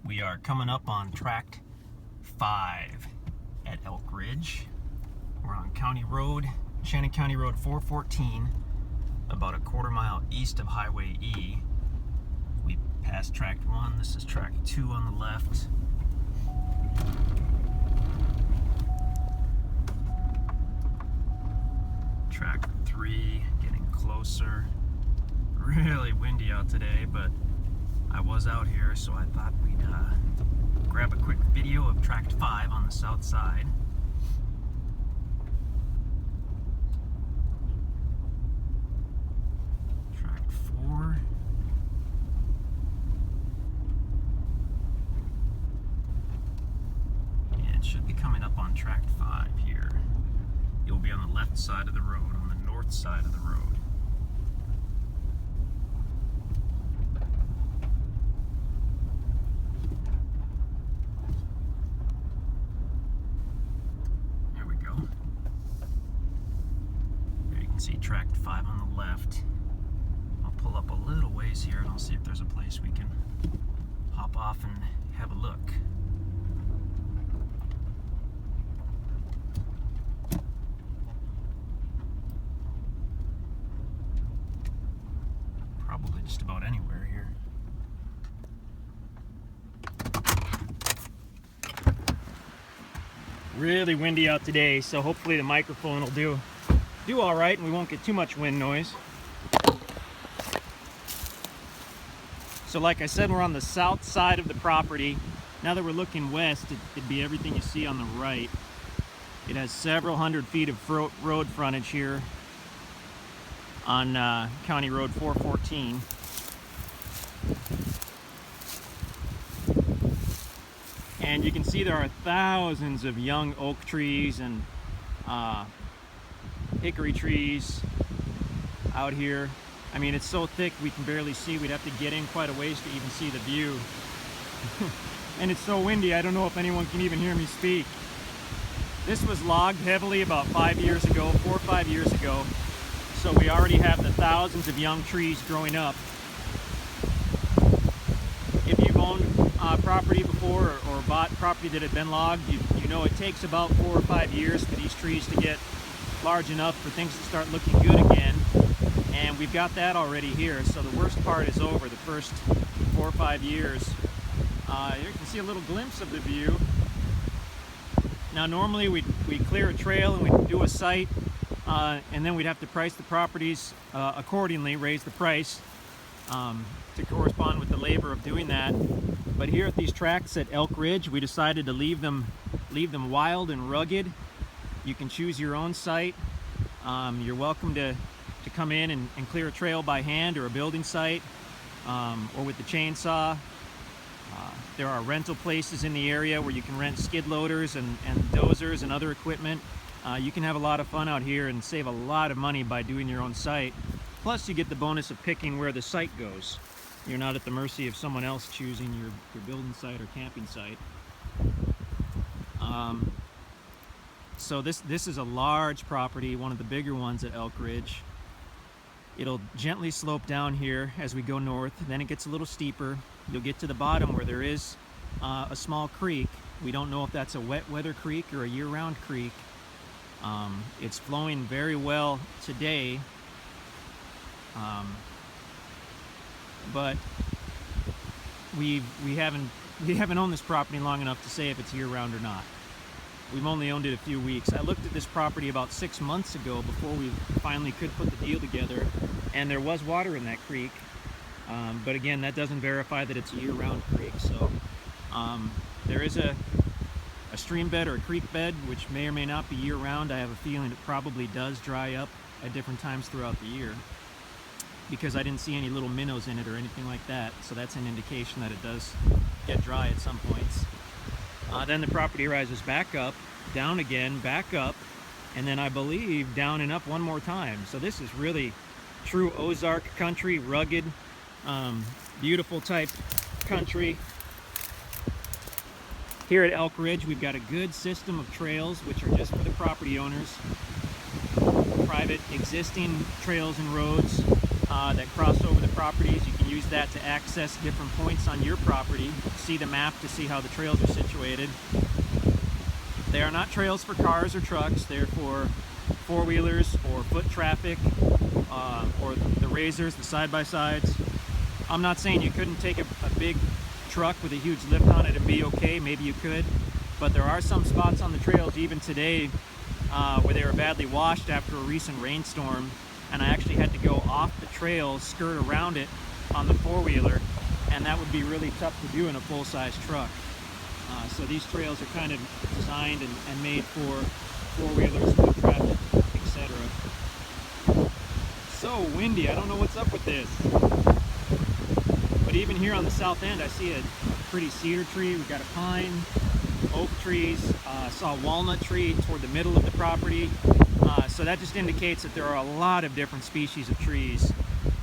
We are coming up on Tract 5 at Elk Ridge. We're on County Road, Shannon County Road 414, about a quarter mile east of Highway E. We passed Tract 1, this is Tract 2 on the left. Tract 3, getting closer. Really windy out today, but I was out here, so I thought we'd grab a quick video of Tract 5 on the south side. Tract 4. And it should be coming up on Tract 5 here. You'll be on the left side of the road, on the north side of the road. See Tract 5 on the left. I'll pull up a little ways here and I'll see if there's a place we can hop off and have a look. Probably just about anywhere here. Really windy out today, so hopefully the microphone will do all right and we won't get too much wind noise. So like I said, we're on the south side of the property. Now that we're looking west, it'd be everything you see on the right. It has several hundred feet of road frontage here on County Road 414. And you can see there are thousands of young oak trees and hickory trees out here. I mean, it's so thick we can barely see. We'd have to get in quite a ways to even see the view. And it's so windy, I don't know if anyone can even hear me speak. This was logged heavily about 5 years ago, 4 or 5 years ago. So we already have the thousands of young trees growing up. If you've owned property before or bought property that had been logged, you know it takes about 4 or 5 years for these trees to get large enough for things to start looking good again, and we've got that already here. So the worst part is over. The first 4 or 5 years. You can see a little glimpse of the view. Now normally we'd clear a trail and we'd do a site, and then we'd have to price the properties accordingly, raise the price to correspond with the labor of doing that. But here at these tracts at Elk Ridge, we decided to leave them wild and rugged. You can choose your own site. You're welcome to come in and clear a trail by hand or a building site or with the chainsaw. There are rental places in the area where you can rent skid loaders and dozers and other equipment. You can have a lot of fun out here and save a lot of money by doing your own site. Plus you get the bonus of picking where the site goes. You're not at the mercy of someone else choosing your building site or camping site. So this is a large property, one of the bigger ones at Elk Ridge. It'll gently slope down here as we go north, then it gets a little steeper. You'll get to the bottom where there is a small creek. We don't know if that's a wet weather creek or a year-round creek. It's flowing very well today, but we haven't owned this property long enough to say if it's year-round or not. We've only owned it a few weeks. I looked at this property about 6 months ago before we finally could put the deal together, and there was water in that creek. But again, that doesn't verify that it's a year-round creek. So there is a stream bed or a creek bed, which may or may not be year-round. I have a feeling it probably does dry up at different times throughout the year, because I didn't see any little minnows in it or anything like that. So that's an indication that it does get dry at some points. Then the property rises back up, down again, back up, and then I believe down and up one more time. So this is really true Ozark country, rugged, beautiful type country. Here at Elk Ridge, we've got a good system of trails, which are just for the property owners. Private existing trails and roads that cross over the properties. You can use that to access different points on your property, see the map to see how the trails are situated. They are not trails for cars or trucks. They're for four-wheelers or foot traffic, or the razors, the side-by-sides. I'm not saying you couldn't take a big truck with a huge lift on it and be okay. Maybe you could, but there are some spots on the trails even today where they were badly washed after a recent rainstorm, and I actually had to go off the trail, skirt around it on the four-wheeler, and that would be really tough to do in a full-size truck. So these trails are kind of designed and made for four-wheelers, foot traffic, etc. So windy, I don't know what's up with this. But even here on the south end, I see a pretty cedar tree. We've got a pine, oak trees. Saw a walnut tree toward the middle of the property. So that just indicates that there are a lot of different species of trees.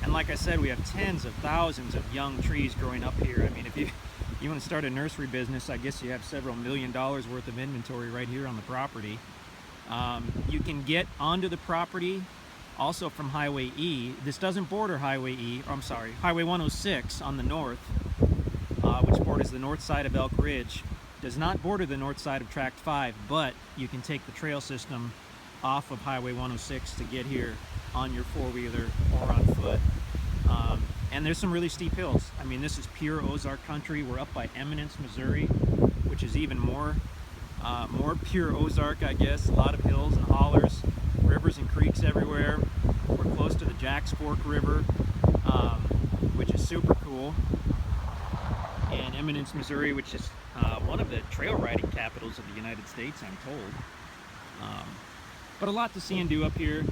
And like I said, we have tens of thousands of young trees growing up here. I mean, if you want to start a nursery business, I guess you have several $1 million worth of inventory right here on the property. You can get onto the property also from Highway E. This doesn't border Highway E, or I'm sorry, Highway 106 on the north, which borders the north side of Elk Ridge. Does not border the north side of Tract 5, but you can take the trail system off of Highway 106 to get here on your four-wheeler or on foot. And there's some really steep hills. I mean, this is pure Ozark country. We're up by Eminence, Missouri, which is even more pure Ozark, I guess. A lot of hills and hollers, rivers and creeks everywhere. We're close to the Jacks Fork River, which is super cool. And Eminence, Missouri, which is one of the trail riding capitals of the United States, I'm told. But a lot to see and do up here.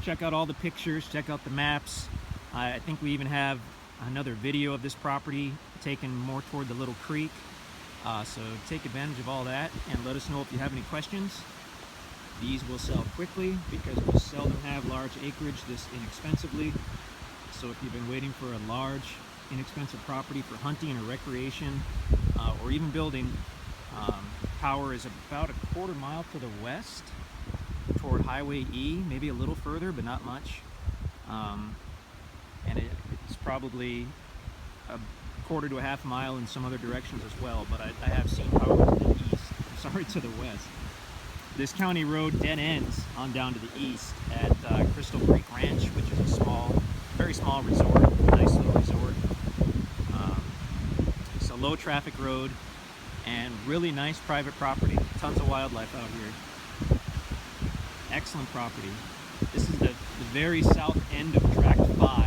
Check out all the pictures, check out the maps. I think we even have another video of this property taken more toward the little creek. So take advantage of all that and let us know if you have any questions. These will sell quickly because we seldom have large acreage this inexpensively. So if you've been waiting for a large, inexpensive property for hunting or recreation, or even building, Power is about a quarter mile to the west toward Highway E, maybe a little further, but not much. And it's probably a quarter to a half mile in some other directions as well, but I have seen Power to the east, sorry, to the west. This county road dead ends on down to the east at Crystal Creek Ranch, which is a small, very small resort, nice little resort. It's a low traffic road and really nice private property, tons of wildlife out here. Excellent property. This is the very south end of Tract 5.